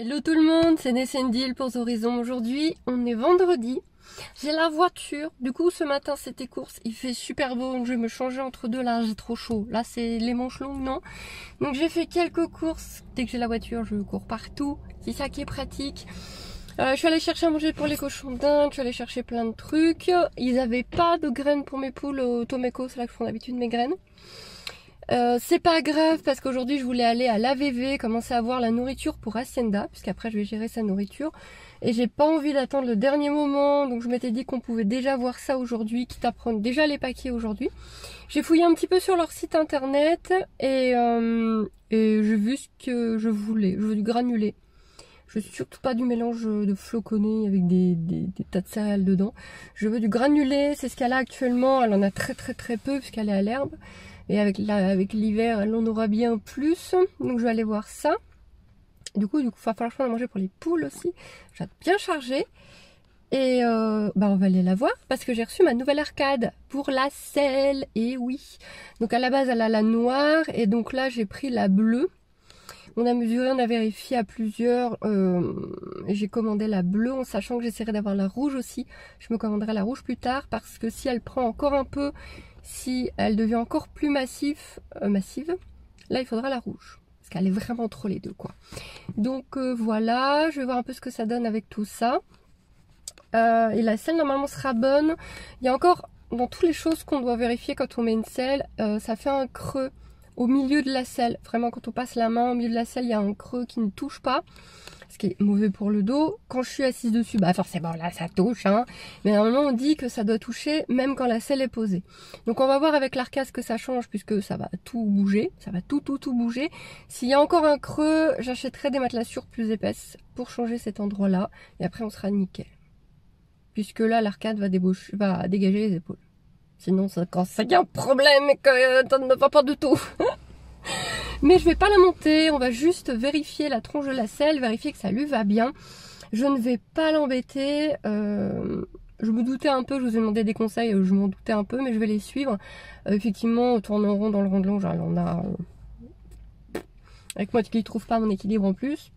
Hello tout le monde, c'est Nessendil pour Horizon. Aujourd'hui, on est vendredi. J'ai la voiture. Du coup, ce matin, c'était course. Il fait super beau, donc je vais me changer entre deux. Là, j'ai trop chaud. Là, c'est les manches longues, non? Donc, j'ai fait quelques courses. Dès que j'ai la voiture, je cours partout. C'est ça qui est pratique. Je suis allée chercher à manger pour les cochons d'Inde. Je suis allée chercher plein de trucs. Ils n'avaient pas de graines pour mes poules au Tomeco. C'est là que je fais d'habitude mes graines. C'est pas grave parce qu'aujourd'hui je voulais aller à l'AVV, commencer à voir la nourriture pour Hacienda, puisqu'après je vais gérer sa nourriture. Et j'ai pas envie d'attendre le dernier moment, donc je m'étais dit qu'on pouvait déjà voir ça aujourd'hui, quitte à prendre déjà les paquets aujourd'hui. J'ai fouillé un petit peu sur leur site internet et j'ai vu ce que je voulais. Je veux du granulé. Je veux surtout pas du mélange de floconné avec des tas de céréales dedans. Je veux du granulé, c'est ce qu'elle a actuellement. Elle en a très peu puisqu'elle est à l'herbe. Et avec l'hiver, elle en aura bien plus. Donc je vais aller voir ça. Du coup, il va falloir que je fasse à manger pour les poules aussi. J'ai bien chargé. Et on va aller la voir parce que j'ai reçu ma nouvelle arcade pour la selle. Et oui. Donc à la base, elle a la noire. Et donc là, j'ai pris la bleue. On a mesuré, on a vérifié à plusieurs. Et j'ai commandé la bleue en sachant que j'essaierai d'avoir la rouge aussi. Je me commanderai la rouge plus tard parce que si elle prend encore un peu... Si elle devient encore plus massive, là il faudra la rouge. Parce qu'elle est vraiment trop les deux quoi. Donc voilà, je vais voir un peu ce que ça donne avec tout ça. Et la selle normalement sera bonne. Il y a encore dans toutes les choses qu'on doit vérifier quand on met une selle, ça fait un creux au milieu de la selle. Vraiment quand on passe la main au milieu de la selle, il y a un creux qui ne touche pas. Ce qui est mauvais pour le dos. Quand je suis assise dessus, bah forcément là ça touche, hein. Mais normalement on dit que ça doit toucher même quand la selle est posée. Donc on va voir avec l'arcade que ça change puisque ça va tout bouger, ça va tout bouger. S'il y a encore un creux, j'achèterai des matelassures plus épaisses pour changer cet endroit là. Et après on sera nickel. Puisque là l'arcade va dégager les épaules. Sinon quand ça y a un problème et que ça ne va pas du tout. Mais je vais pas la monter, on va juste vérifier la tronche de la selle, vérifier que ça lui va bien. Je ne vais pas l'embêter, je me doutais un peu, je vous ai demandé des conseils, je m'en doutais un peu, mais je vais les suivre. Effectivement, on tourne en rond dans le rond de longe, on a... avec moi qui ne trouve pas mon équilibre en plus.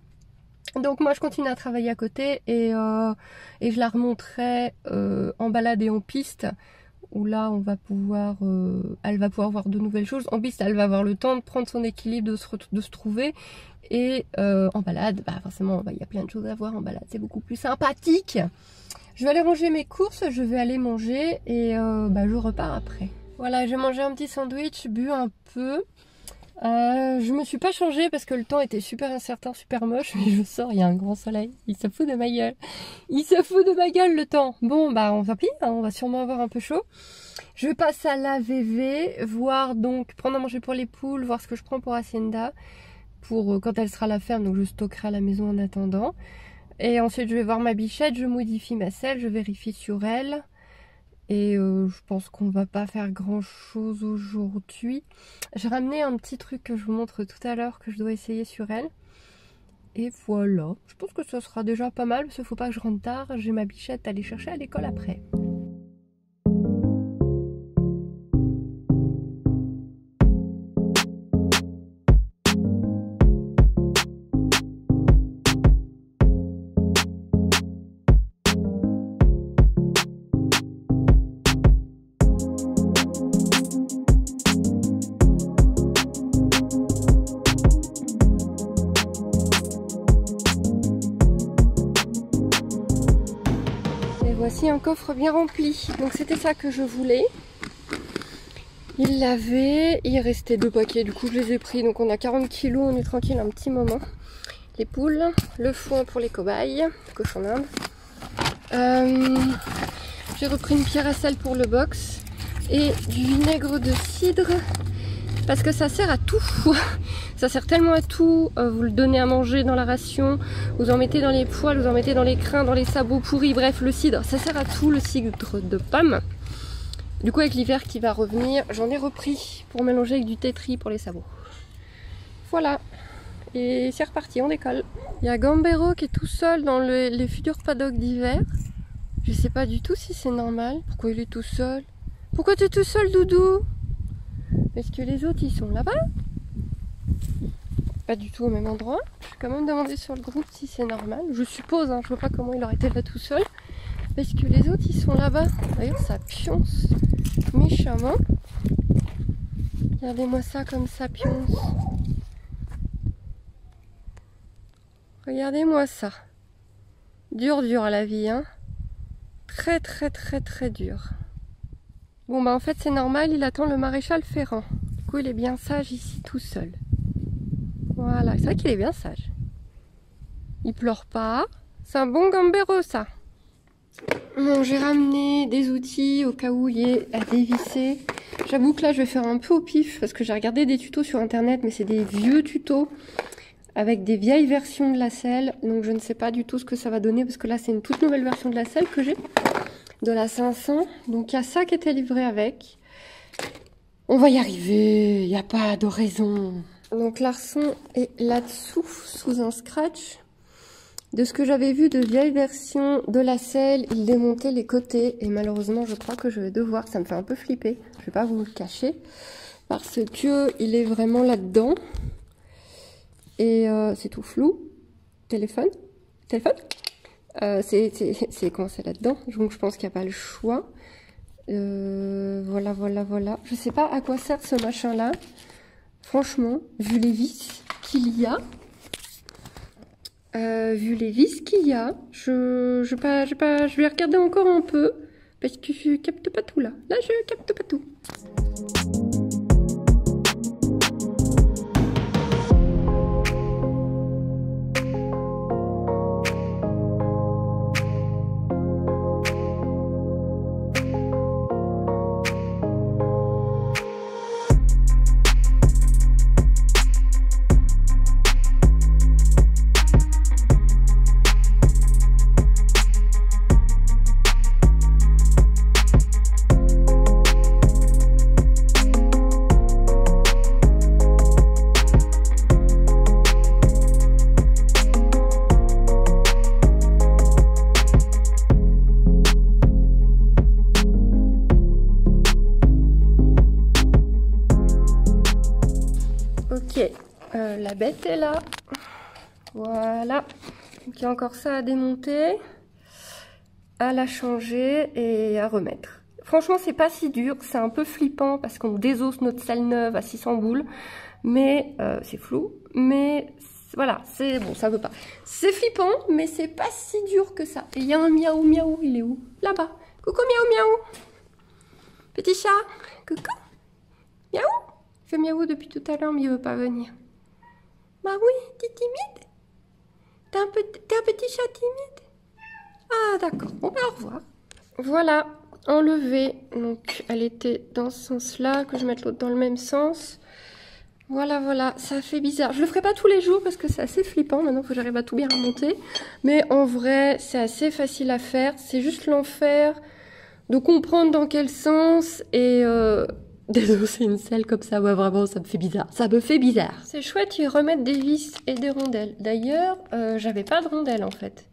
Donc moi je continue à travailler à côté et je la remonterai en balade et en piste. Où là on va pouvoir, elle va pouvoir voir de nouvelles choses. En piste elle va avoir le temps de prendre son équilibre, de se trouver. Et en balade, forcément il y a plein de choses à voir en balade, c'est beaucoup plus sympathique. Je vais aller ranger mes courses, je vais aller manger et je repars après. Voilà, j'ai mangé un petit sandwich, bu un peu. Je me suis pas changée parce que le temps était super incertain, super moche. Mais je sors, il y a un grand soleil. Il se fout de ma gueule. Il se fout de ma gueule le temps. Bon, on va plier, hein, on va sûrement avoir un peu chaud. Je vais passer à l'AVV, voir donc, prendre à manger pour les poules, voir ce que je prends pour Hacienda. Pour quand elle sera à la ferme, donc je stockerai à la maison en attendant. Et ensuite, je vais voir ma bichette, je modifie ma selle, je vérifie sur elle. Et je pense qu'on va pas faire grand chose aujourd'hui. J'ai ramené un petit truc que je vous montre tout à l'heure que je dois essayer sur elle. Et voilà. Je pense que ça sera déjà pas mal parce qu'il faut pas que je rentre tard. J'ai ma bichette à aller chercher à l'école après. Voici un coffre bien rempli, donc c'était ça que je voulais. Il l'avait, il restait 2 paquets, du coup je les ai pris, donc on a 40 kilos, on est tranquille un petit moment. Les poules, le foin pour les cobayes, cochon d'Inde. J'ai repris une pierre à sel pour le box et du vinaigre de cidre parce que ça sert à tout. Ça sert tellement à tout, vous le donnez à manger dans la ration, vous en mettez dans les poêles, vous en mettez dans les crins, dans les sabots pourris, bref le cidre, ça sert à tout, le cidre de pomme. Du coup avec l'hiver qui va revenir, j'en ai repris pour mélanger avec du tétri pour les sabots. Voilà, et c'est reparti, on décolle. Il y a Gambero qui est tout seul dans les futurs paddocks d'hiver. Je sais pas du tout si c'est normal, pourquoi il est tout seul. Pourquoi tu es tout seul Doudou? Est-ce que les autres ils sont là-bas? pas du tout au même endroit. Je vais quand même demander sur le groupe si c'est normal. Je suppose, hein, je vois pas comment il aurait été là tout seul. Parce que les autres ils sont là-bas. D'ailleurs ça pionce méchamment. Regardez-moi ça comme ça pionce. Regardez-moi ça. Dur la vie, hein. Très dur. Bon bah en fait c'est normal, il attend le maréchal Ferrand. Du coup il est bien sage ici tout seul. Voilà, c'est vrai qu'il est bien sage. Il pleure pas. C'est un bon gambero ça. Bon, j'ai ramené des outils au cas où il y ait à dévisser. J'avoue que là je vais faire un peu au pif parce que j'ai regardé des tutos sur internet, mais c'est des vieux tutos avec des vieilles versions de la selle. Donc je ne sais pas du tout ce que ça va donner parce que là c'est une toute nouvelle version de la selle que j'ai. De la 500. Donc il y a ça qui était livré avec. On va y arriver, il n'y a pas de raison. Donc l'arçon est là-dessous, sous un scratch. De ce que j'avais vu de vieilles versions de la selle, il démontait les côtés. Et malheureusement, je crois que je vais devoir, ça me fait un peu flipper, je vais pas vous le cacher. Parce que il est vraiment là-dedans. Et c'est tout flou. Téléphone. C'est comment c'est là-dedans. Donc je pense qu'il n'y a pas le choix. Voilà. Je sais pas à quoi sert ce machin-là. Franchement, vu les vis qu'il y a, je vais regarder encore un peu parce que je capte pas tout là. Là, je capte pas tout. Ok, la bête est là. Voilà. Donc il y a encore ça à démonter, à la changer et à remettre. Franchement, c'est pas si dur, c'est un peu flippant parce qu'on désosse notre selle neuve à 600 boules. Mais c'est flou. Mais voilà, c'est bon, ça veut pas. C'est flippant, mais c'est pas si dur que ça. Et il y a un miaou, il est où? Là-bas. Coucou miaou. Petit chat. Coucou. Miaou. Il fait miaou depuis tout à l'heure, mais il veut pas venir. Bah oui, t'es timide? T'es un petit chat timide? Ah d'accord, bon bah au revoir. Voilà, enlevée. Donc elle était dans ce sens-là, que je mette l'autre dans le même sens. Voilà, ça fait bizarre. Je le ferai pas tous les jours parce que c'est assez flippant. Maintenant, il faut que j'arrive à tout bien remonter. Mais en vrai, c'est assez facile à faire. C'est juste l'enfer de comprendre dans quel sens et c'est une selle comme ça. Ouais, vraiment, ça me fait bizarre. C'est chouette, ils remettent des vis et des rondelles. D'ailleurs, j'avais pas de rondelles en fait.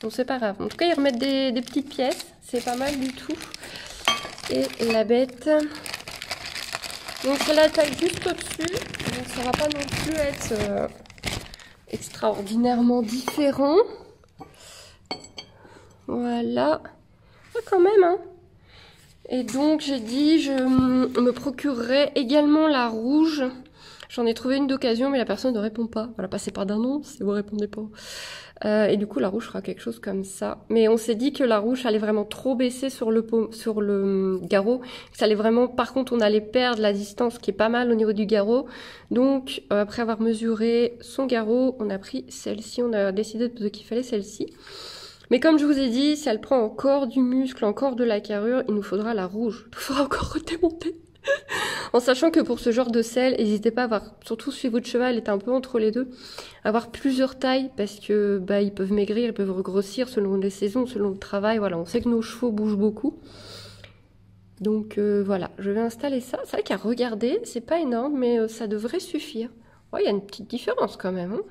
Bon, c'est pas grave. En tout cas, ils remettent des petites pièces. C'est pas mal du tout. Et la bête... Donc c'est la taille juste au-dessus, donc ça va pas non plus être extraordinairement différent. Voilà, quand même hein. Et donc j'ai dit je me procurerai également la rouge. J'en ai trouvé une d'occasion mais la personne ne répond pas. Voilà, passez par d'un nom si vous répondez pas. Et du coup la rouge fera quelque chose comme ça. Mais on s'est dit que la rouge allait vraiment trop baisser sur le garrot. Ça allait vraiment, par contre on allait perdre la distance qui est pas mal au niveau du garrot. Donc après avoir mesuré son garrot, on a pris celle-ci. On a décidé qu'il fallait celle-ci. Mais comme je vous ai dit, si elle prend encore du muscle, encore de la carrure, il nous faudra la rouge. Il faudra encore redémonter. En sachant que pour ce genre de selle, n'hésitez pas à avoir, surtout si votre cheval est un peu entre les deux, avoir plusieurs tailles parce que bah, ils peuvent maigrir, ils peuvent regrossir selon les saisons, selon le travail. Voilà, on sait que nos chevaux bougent beaucoup. Donc voilà, je vais installer ça. C'est vrai qu'à regarder, c'est pas énorme, mais ça devrait suffire. Ouais, il y a une petite différence quand même. Hein.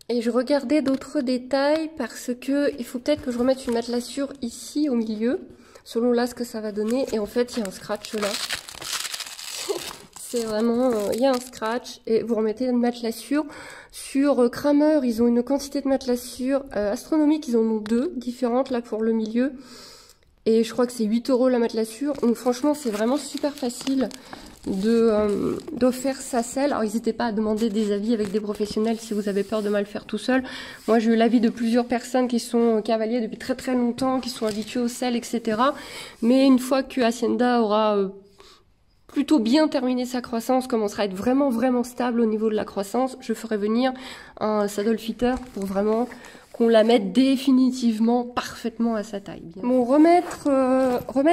Et je regardais d'autres détails parce que il faut peut-être que je remette une matelassure ici au milieu, selon là ce que ça va donner. Et en fait, il y a un scratch là. c'est vraiment, il y a un scratch et vous remettez une matelassure. Sur Kramer, ils ont une quantité de matelassure astronomique, ils en ont 2 différentes là pour le milieu. Et je crois que c'est 8 € la matelassure. Donc franchement, c'est vraiment super facile de faire sa selle. Alors n'hésitez pas à demander des avis avec des professionnels si vous avez peur de mal faire tout seul. Moi j'ai eu l'avis de plusieurs personnes qui sont cavaliers depuis très très longtemps, qui sont habitués aux selles, etc. Mais une fois que Hacienda aura plutôt bien terminé sa croissance, commencera à être vraiment vraiment stable au niveau de la croissance, je ferai venir un saddle fitter pour vraiment qu'on la mette définitivement parfaitement à sa taille. Bon, remettre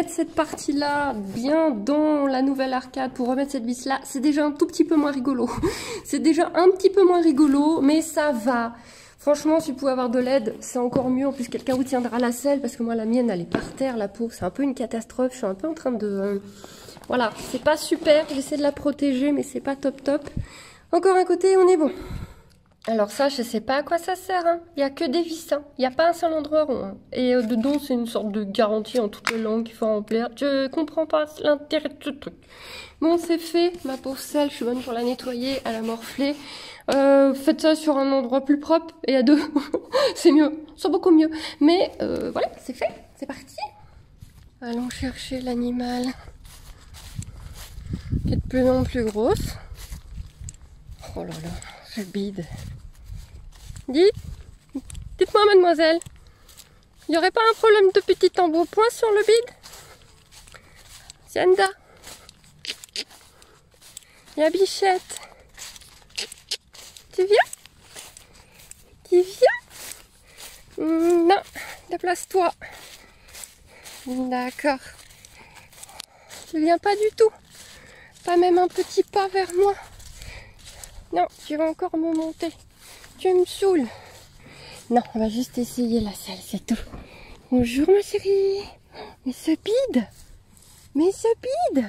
cette partie-là bien dans la nouvelle arcade pour remettre cette vis-là, c'est déjà un tout petit peu moins rigolo. C'est déjà un petit peu moins rigolo, mais ça va. Franchement, si vous pouvez avoir de l'aide, c'est encore mieux. En plus, quelqu'un vous tiendra la selle, parce que moi, la mienne, elle est par terre, la peau. C'est un peu une catastrophe. Je suis un peu en train de... Voilà, c'est pas super. J'essaie de la protéger, mais c'est pas top top. Encore un côté, on est bon. Alors ça, je sais pas à quoi ça sert, hein. Il y a que des vis, hein. Il n'y a pas un seul endroit rond, hein. Et dedans, c'est une sorte de garantie en toutes les langues qu'il faut remplir. Je comprends pas l'intérêt de ce truc. Bon, c'est fait. Ma pauvre selle, je suis bonne pour la nettoyer, à la morfler. Faites ça sur un endroit plus propre et à 2. C'est mieux, c'est beaucoup mieux. Mais voilà, c'est fait, c'est parti. Allons chercher l'animal qui est de plus en plus grosse. Oh là là, je bide. Dites-moi, mademoiselle, il n'y aurait pas un problème de petit embonpoint sur le bide? Hacienda, la bichette, tu viens? Tu viens? Non, déplace-toi. D'accord. Tu viens pas du tout? Pas même un petit pas vers moi? Non, tu vas encore me monter. Tu me saoules. Non, on va juste essayer la selle, c'est tout. Bonjour ma chérie. Mais ce bide. Mais ce bide.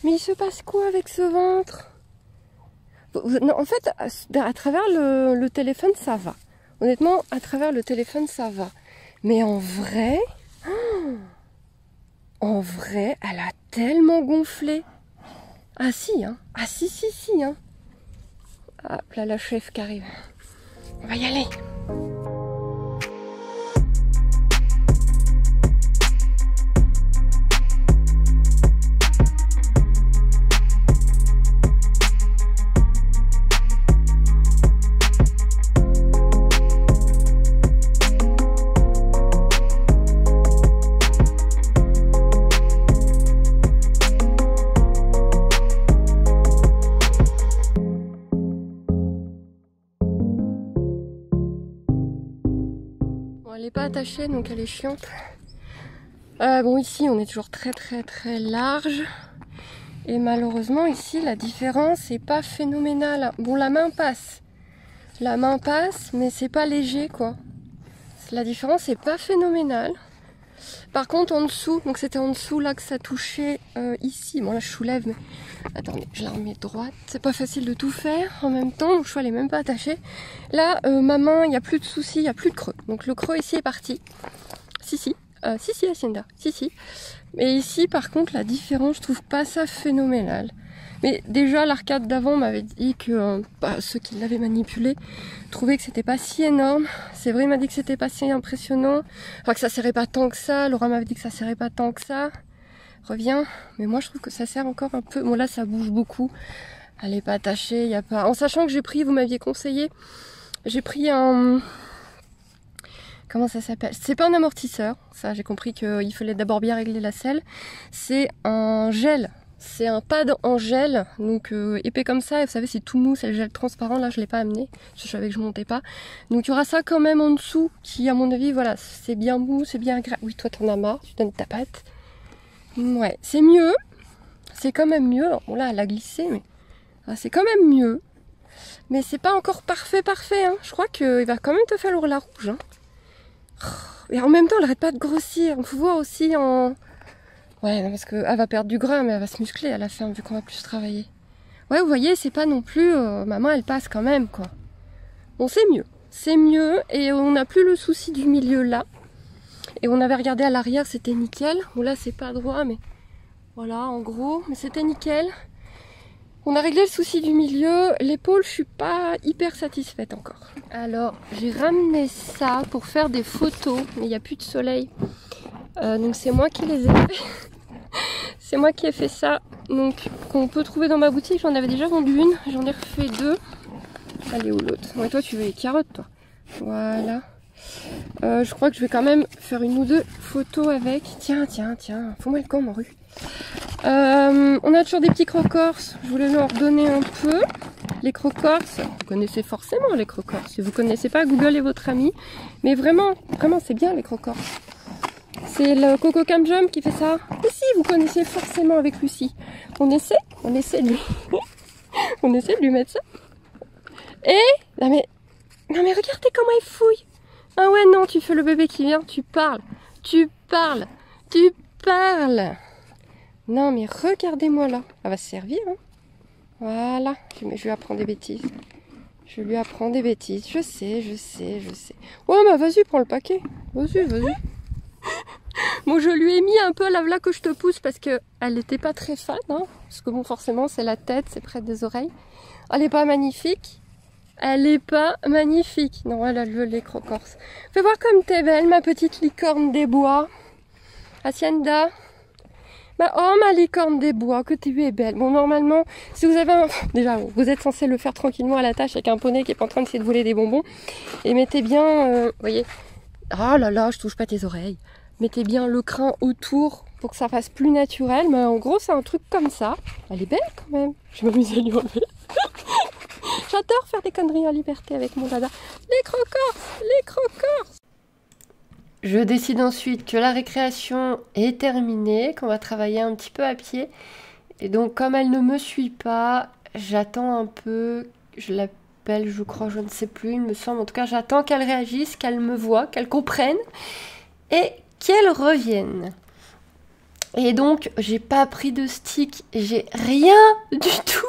Mais il se passe quoi avec ce ventre? Non, en fait, à travers le téléphone, ça va. Honnêtement, à travers le téléphone, ça va. Mais en vrai, elle a tellement gonflé. Ah si, hein. Ah si, hein. Hop là, la chef qui arrive. On va y aller. Elle n'est pas attachée, donc elle est chiante. Bon, ici on est toujours très large. Et malheureusement ici la différence n'est pas phénoménale. Bon, la main passe, mais c'est pas léger quoi. La différence n'est pas phénoménale. Par contre en dessous, donc c'était en dessous là que ça touchait ici. Bon là je soulève, mais attendez, je la remets droite. C'est pas facile de tout faire en même temps, mon cheval est même pas attaché. Là, ma main, il n'y a plus de soucis, il n'y a plus de creux. Donc le creux ici est parti. Si, Hacienda, si. Mais ici par contre la différence, je trouve pas ça phénoménal. Mais déjà l'arcade d'avant m'avait dit que ceux qui l'avaient manipulé trouvaient que c'était pas si énorme. C'est vrai, il m'a dit que c'était pas si impressionnant. Enfin que ça serrait pas tant que ça. Laura m'avait dit que ça serrait pas tant que ça. Reviens. Mais moi je trouve que ça sert encore un peu. Bon là ça bouge beaucoup. Elle est pas attachée, y a pas. En sachant que j'ai pris, vous m'aviez conseillé, j'ai pris un... Comment ça s'appelle? C'est pas un amortisseur. Ça j'ai compris qu'il fallait d'abord bien régler la selle. C'est un gel. C'est un pad en gel, donc épais comme ça, et vous savez c'est tout mou, c'est le gel transparent, là je l'ai pas amené, je savais que je montais pas. Donc il y aura ça quand même en dessous, qui à mon avis, voilà, c'est bien mou, c'est bien agréable. Oui, toi t'en as marre, tu donnes ta patte. Ouais, c'est mieux, c'est quand même mieux. Alors, bon là elle a glissé, mais c'est quand même mieux. Mais c'est pas encore parfait, hein. Je crois qu'il va quand même te falloir la rouge. Hein. Et en même temps elle arrête pas de grossir, on peut voir aussi en... Ouais, non, parce qu'elle va perdre du gras, mais elle va se muscler à la fin, vu qu'on va plus travailler. Ouais, vous voyez, c'est pas non plus... ma main, elle passe quand même, quoi. Bon, c'est mieux, et on n'a plus le souci du milieu, là. Et on avait regardé à l'arrière, c'était nickel. Bon, là, c'est pas droit, mais... Voilà, en gros, mais c'était nickel. On a réglé le souci du milieu. L'épaule, je suis pas hyper satisfaite encore. Alors, j'ai ramené ça pour faire des photos, mais il n'y a plus de soleil. Donc c'est moi qui les ai fait. C'est moi qui ai fait ça. Donc, qu'on peut trouver dans ma boutique. J'en avais déjà vendu une. J'en ai refait deux. Allez, où l'autre? Ouais, toi, tu veux les carottes, toi. Voilà. Je crois que je vais quand même faire une ou deux photos avec. Tiens. Fous-moi le camp, Moru. On a toujours des petits crocorses. Je voulais leur donner un peu. Les crocorses, vous connaissez forcément les crocorses. Si vous connaissez pas, Google est votre ami. Mais vraiment, c'est bien les crocorses. C'est le Coco Cam Jump qui fait ça. Mais si, vous connaissez forcément avec Lucie. On essaie de lui... on essaie de lui mettre ça. Et... Non mais regardez comment il fouille. Ah ouais, non, tu fais le bébé qui vient, tu parles. Non mais regardez-moi là. Elle va se servir, hein. Voilà. Je lui apprends des bêtises. Je sais. Ouais, bah vas-y, prends le paquet. Vas-y. Bon, je lui ai mis un peu la que je te pousse parce que elle n'était pas très fan, hein. Parce que bon, forcément, c'est la tête, c'est près des oreilles. Elle est pas magnifique. Non, elle a les crocorses. Fais voir comme t'es belle, ma petite licorne des bois. Hacienda. Ma licorne des bois, que tu es belle. Bon, normalement, si vous avez un... Déjà, vous êtes censé le faire tranquillement à la tâche avec un poney qui est pas en train d'essayer de voler des bonbons. Et mettez bien... vous voyez... Ah là là, je touche pas tes oreilles. Mettez bien le crin autour pour que ça fasse plus naturel. Mais en gros, c'est un truc comme ça. Elle est belle quand même. Je m'amuse à lui enlever. J'adore faire des conneries en liberté avec mon dada. Les crocorses. Je décide ensuite que la récréation est terminée, qu'on va travailler un petit peu à pied. Et donc, comme elle ne me suit pas, j'attends un peu. Je l'appelle, je crois, je ne sais plus, il me semble. En tout cas, j'attends qu'elle réagisse, qu'elle me voie, qu'elle comprenne et qu'elle revienne. Et donc, j'ai pas pris de stick, j'ai rien du tout.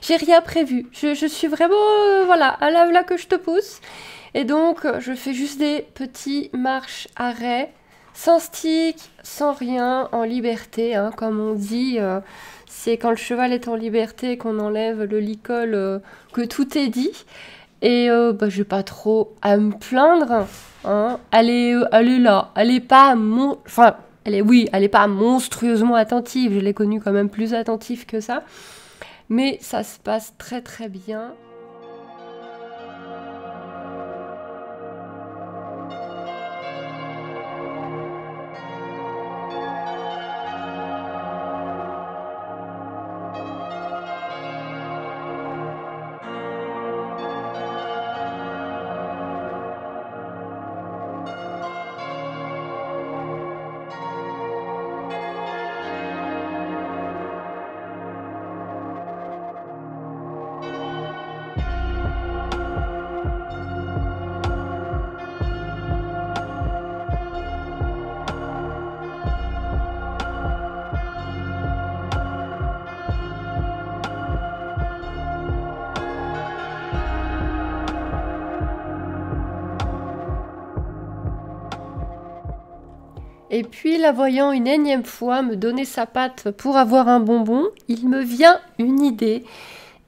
J'ai rien prévu. Je suis vraiment, voilà, à la que je te pousse. Et donc, je fais juste des petits marches-arrêts, sans stick, sans rien, en liberté, hein, comme on dit. C'est quand le cheval est en liberté qu'on enlève le licol, que tout est dit. Et je n'ai pas trop à me plaindre. Hein. Elle est là. Elle n'est pas... elle est pas monstrueusement attentive. Je l'ai connue quand même plus attentive que ça. Mais ça se passe très très bien. Et puis, la voyant une énième fois me donner sa patte pour avoir un bonbon, il me vient une idée.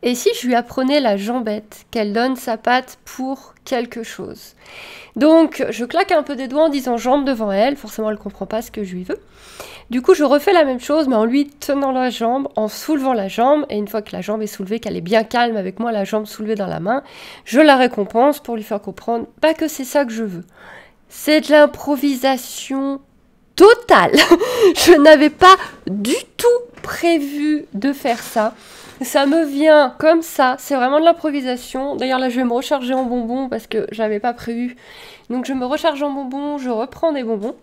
Et si je lui apprenais la jambette, qu'elle donne sa patte pour quelque chose? Donc, je claque un peu des doigts en disant jambe devant elle. Forcément, elle ne comprend pas ce que je lui veux. Du coup, je refais la même chose, mais en lui tenant la jambe, en soulevant la jambe. Et une fois que la jambe est soulevée, qu'elle est bien calme avec moi, la jambe soulevée dans la main, je la récompense pour lui faire comprendre que c'est ça que je veux. C'est de l'improvisation totale. Je n'avais pas du tout prévu de faire ça. Ça me vient comme ça. C'est vraiment de l'improvisation. D'ailleurs, là, je vais me recharger en bonbons parce que j'avais pas prévu. Donc, je me recharge en bonbons. Je reprends des bonbons.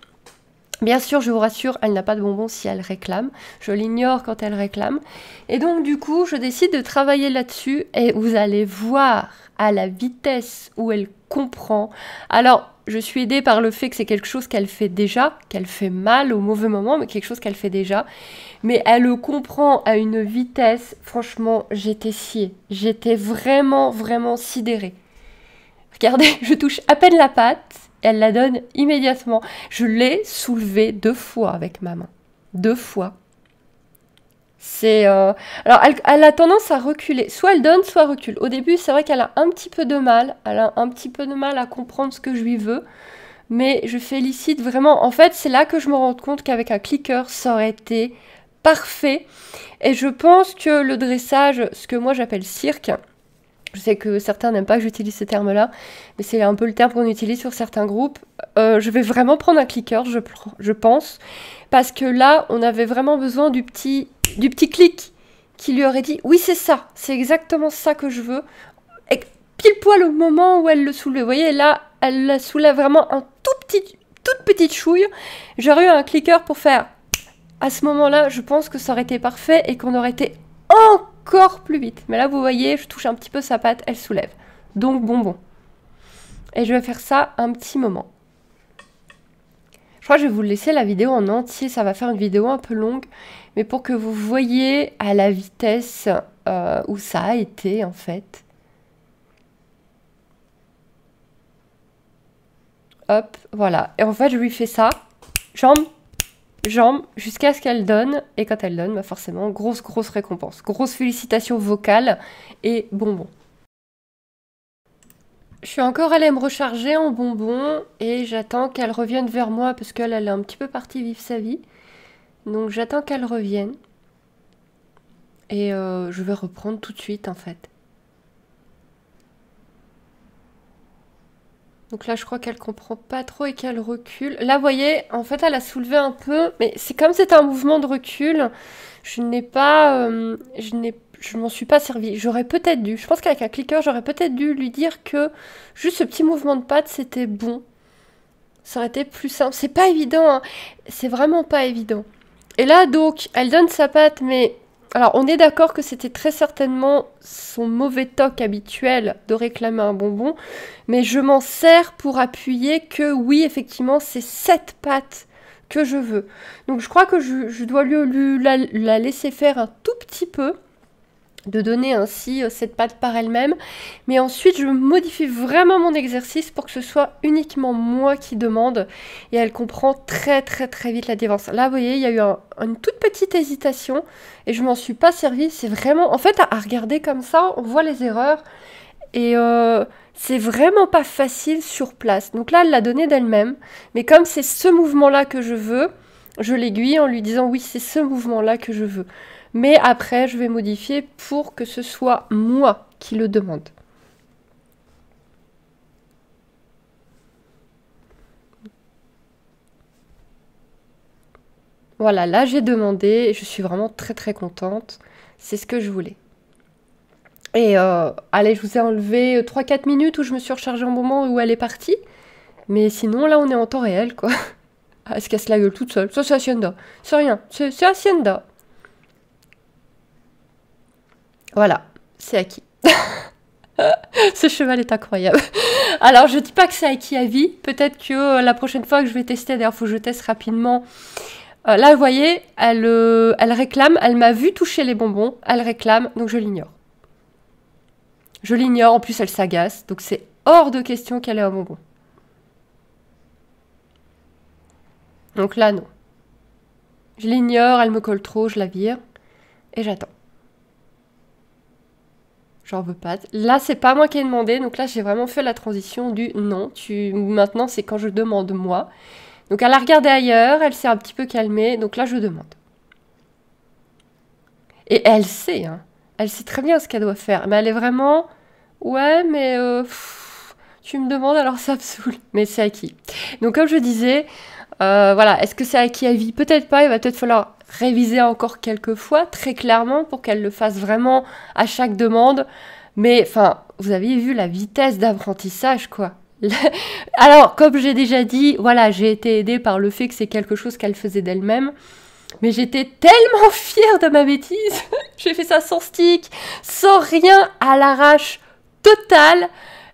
Bien sûr, je vous rassure, elle n'a pas de bonbons si elle réclame. Je l'ignore quand elle réclame. Et donc, du coup, je décide de travailler là-dessus. Et vous allez voir à la vitesse où elle comprend. Alors, je suis aidée par le fait que c'est quelque chose qu'elle fait déjà, qu'elle fait mal au mauvais moment, mais quelque chose qu'elle fait déjà. Mais elle le comprend à une vitesse, franchement, j'étais sciée. J'étais vraiment, vraiment sidérée. Regardez, je touche à peine la patte, elle la donne immédiatement. Je l'ai soulevée 2 fois avec ma main. 2 fois. Alors, elle a tendance à reculer. Soit elle donne, soit elle recule. Au début, c'est vrai qu'elle a un petit peu de mal. Elle a un petit peu de mal à comprendre ce que je lui veux. Mais je félicite vraiment. En fait, c'est là que je me rends compte qu'avec un clicker, ça aurait été parfait. Et je pense que le dressage, ce que moi j'appelle cirque, je sais que certains n'aiment pas que j'utilise ce terme-là, mais c'est un peu le terme qu'on utilise sur certains groupes. Je vais vraiment prendre un clicker, je pense, parce que là, on avait vraiment besoin du petit clic qui lui aurait dit « Oui, c'est exactement ça que je veux ». Et pile poil au moment où elle le soulève. Vous voyez, là, elle la soulève vraiment toute petite chouille. J'aurais eu un clicker pour faire... À ce moment-là, je pense que ça aurait été parfait et qu'on aurait été encore plus vite. Mais là, vous voyez, je touche un petit peu sa patte, elle soulève. Donc, bonbon. Et je vais faire ça un petit moment. Je crois que je vais vous laisser la vidéo en entier. Ça va faire une vidéo un peu longue. Mais pour que vous voyez à la vitesse où ça a été, en fait. Hop, voilà. Et en fait, je lui fais ça. Jambe, jusqu'à ce qu'elle donne. Et quand elle donne, bah forcément, grosse récompense. Grosse félicitation vocale et bonbon. Je suis encore allée me recharger en bonbons et j'attends qu'elle revienne vers moi parce qu'elle est un petit peu partie vivre sa vie. Donc j'attends qu'elle revienne. Et je vais reprendre tout de suite en fait. Donc là, je crois qu'elle comprend pas trop et qu'elle recule. Là, vous voyez, en fait, elle a soulevé un peu. Mais c'est comme c'est un mouvement de recul, je n'ai pas... je m'en suis pas servi. J'aurais peut-être dû. Je pense qu'avec un clicker, j'aurais peut-être dû lui dire que juste ce petit mouvement de patte, c'était bon. Ça aurait été plus simple. C'est pas évident, hein. C'est vraiment pas évident. Et là, donc, elle donne sa patte, mais... Alors, on est d'accord que c'était très certainement son mauvais toc habituel de réclamer un bonbon, mais je m'en sers pour appuyer que oui, effectivement, c'est cette patte que je veux. Donc, je crois que je dois la laisser faire un tout petit peu, de donner ainsi cette patte par elle-même, mais ensuite je modifie vraiment mon exercice pour que ce soit uniquement moi qui demande, et elle comprend très vite la différence. Là vous voyez, il y a eu une toute petite hésitation et je m'en suis pas servie. C'est vraiment, en fait, à regarder comme ça, on voit les erreurs et c'est vraiment pas facile sur place. Donc là elle l'a donné d'elle-même, mais comme c'est ce mouvement là que je veux, je l'aiguille en lui disant oui, c'est ce mouvement là que je veux. Mais après, je vais modifier pour que ce soit moi qui le demande. Voilà, là j'ai demandé et je suis vraiment très contente. C'est ce que je voulais. Et allez, je vous ai enlevé 3-4 minutes où je me suis rechargée en moment où elle est partie. Mais sinon, là, on est en temps réel, quoi. Elle se casse la gueule toute seule. Ça, c'est Hacienda. C'est rien. C'est Hacienda. Voilà, c'est acquis. Ce cheval est incroyable. Alors, je dis pas que c'est acquis à vie. Peut-être que la prochaine fois que je vais tester, d'ailleurs, il faut que je teste rapidement. Là, vous voyez, elle réclame. Elle m'a vu toucher les bonbons. Elle réclame, donc je l'ignore. Je l'ignore. En plus, elle s'agace. Donc, c'est hors de question qu'elle ait un bonbon. Donc là, non. Je l'ignore. Elle me colle trop. Je la vire. Et j'attends. J'en veux pas. Là, c'est pas moi qui ai demandé. Donc là, j'ai vraiment fait la transition du non. Maintenant, c'est quand je demande moi. Donc elle a regardé ailleurs. Elle s'est un petit peu calmée. Donc là, je demande. Et elle sait. Hein. Elle sait très bien ce qu'elle doit faire. Mais elle est vraiment... Ouais, mais... tu me demandes, alors ça me saoule. Mais c'est acquis. Donc comme je disais... voilà. Est-ce que c'est acquis à vie? Peut-être pas. Il va peut-être falloir... réviser encore quelques fois, très clairement, pour qu'elle le fasse vraiment à chaque demande. Mais, enfin, vous avez vu la vitesse d'apprentissage, quoi. Alors, comme j'ai déjà dit, voilà, j'ai été aidée par le fait que c'est quelque chose qu'elle faisait d'elle-même. Mais j'étais tellement fière de ma bêtise. J'ai fait ça sans stick, sans rien, à l'arrache totale.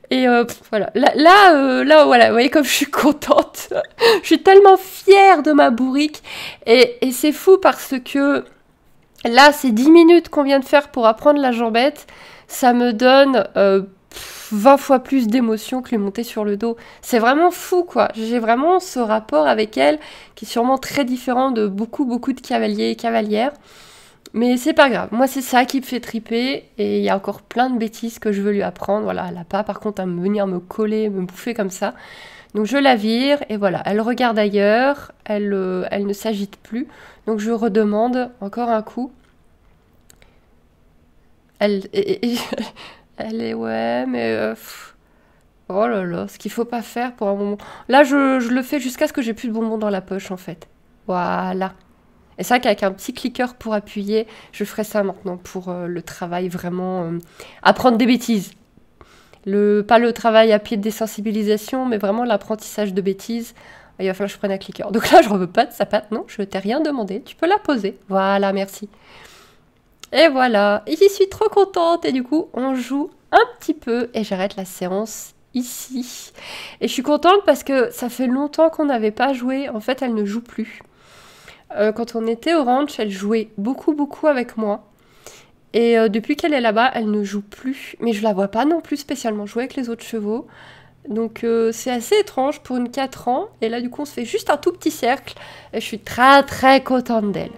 Et voilà, là, voilà, vous voyez comme je suis contente. Je suis tellement fière de ma bourrique. Et c'est fou parce que là, ces 10 minutes qu'on vient de faire pour apprendre la jambette, ça me donne 20 fois plus d'émotion que les montées sur le dos. C'est vraiment fou, quoi. J'ai vraiment ce rapport avec elle qui est sûrement très différent de beaucoup de cavaliers et cavalières. Mais c'est pas grave, moi c'est ça qui me fait triper et il y a encore plein de bêtises que je veux lui apprendre. Voilà, elle n'a pas par contre à venir me coller, me bouffer comme ça. Donc je la vire et voilà, elle regarde ailleurs, elle ne s'agite plus. Donc je redemande encore un coup. Elle, elle est ouais, mais oh là là, ce qu'il faut pas faire pour un bonbon. Là je le fais jusqu'à ce que j'ai plus de bonbons dans la poche en fait. Voilà. Et c'est vrai qu'avec un petit clicker pour appuyer, je ferai ça maintenant pour le travail vraiment apprendre des bêtises. Pas le travail à pied de désensibilisation, mais vraiment l'apprentissage de bêtises. Il va falloir que je prenne un clicker. Donc là, je ne veux pas de sa patte, non, je t'ai rien demandé. Tu peux la poser. Voilà, merci. Et voilà, et j'y suis trop contente. Et du coup, on joue un petit peu et j'arrête la séance ici. Et je suis contente parce que ça fait longtemps qu'on n'avait pas joué. En fait, elle ne joue plus. Quand on était au ranch, elle jouait beaucoup avec moi. Et depuis qu'elle est là-bas, elle ne joue plus. Mais je la vois pas non plus spécialement jouer avec les autres chevaux. Donc c'est assez étrange pour une 4 ans. Et là, du coup, on se fait juste un tout petit cercle. Et je suis très contente d'elle.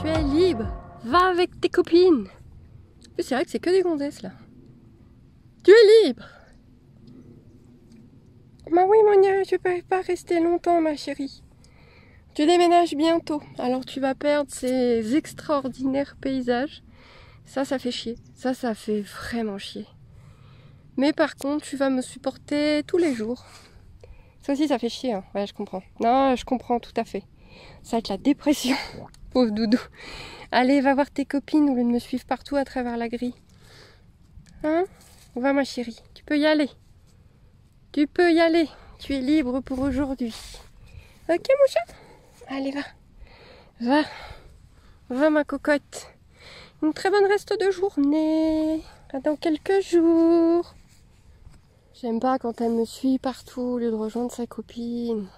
Tu es libre, va avec tes copines. C'est vrai que c'est que des gonzesses là. Tu es libre. Bah oui mon dieu, tu peux pas rester longtemps ma chérie. Tu déménages bientôt, alors tu vas perdre ces extraordinaires paysages. Ça fait chier. Ça fait vraiment chier. Mais par contre, tu vas me supporter tous les jours. Ça aussi, ça fait chier. Hein. Ouais, je comprends. Non, je comprends tout à fait. Ça va être la dépression. Pauvre doudou. Allez, va voir tes copines au lieu de me suivre partout à travers la grille. Hein? Va ma chérie, tu peux y aller. Tu peux y aller. Tu es libre pour aujourd'hui. Ok mon chat? Allez, va. Va. Va ma cocotte. Une très bonne reste de journée. À dans quelques jours. J'aime pas quand elle me suit partout au lieu de rejoindre sa copine.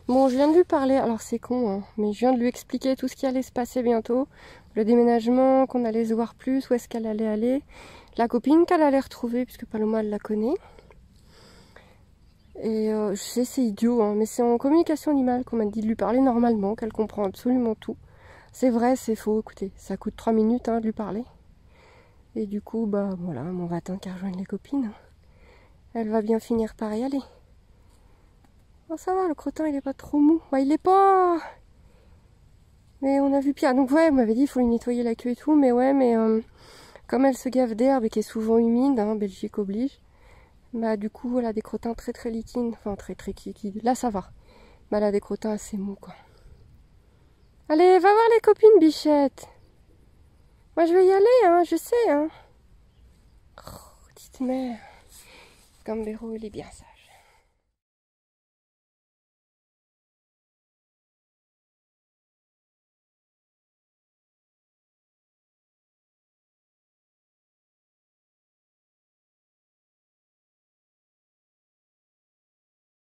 Bon, je viens de lui parler, alors c'est con, hein, mais je viens de lui expliquer tout ce qui allait se passer bientôt. Le déménagement, qu'on allait se voir plus, où est-ce qu'elle allait aller. La copine qu'elle allait retrouver, puisque Paloma, elle la connaît. Et je sais, c'est idiot, hein, mais c'est en communication animale qu'on m'a dit de lui parler normalement, qu'elle comprend absolument tout. C'est vrai, c'est faux, écoutez, ça coûte 3 minutes hein, de lui parler. Et du coup, bah voilà, on va attendre qu'elle rejoigne les copines. Elle va bien finir par y aller. Oh, ça va, le crottin il est pas trop mou. Bah, il est pas. Mais on a vu pire. Donc, ouais, on m'avait dit il faut lui nettoyer la queue et tout. Mais ouais, mais comme elle se gave d'herbe et qui est souvent humide, hein, Belgique oblige, bah, du coup, elle a des crottins très liquides. Enfin, très liquides. Là, ça va. Mais elle a des crottins assez mous, quoi. Allez, va voir les copines, bichette. Moi, je vais y aller, hein, je sais, hein. Oh, petite mère. Gambero, il est bien sage.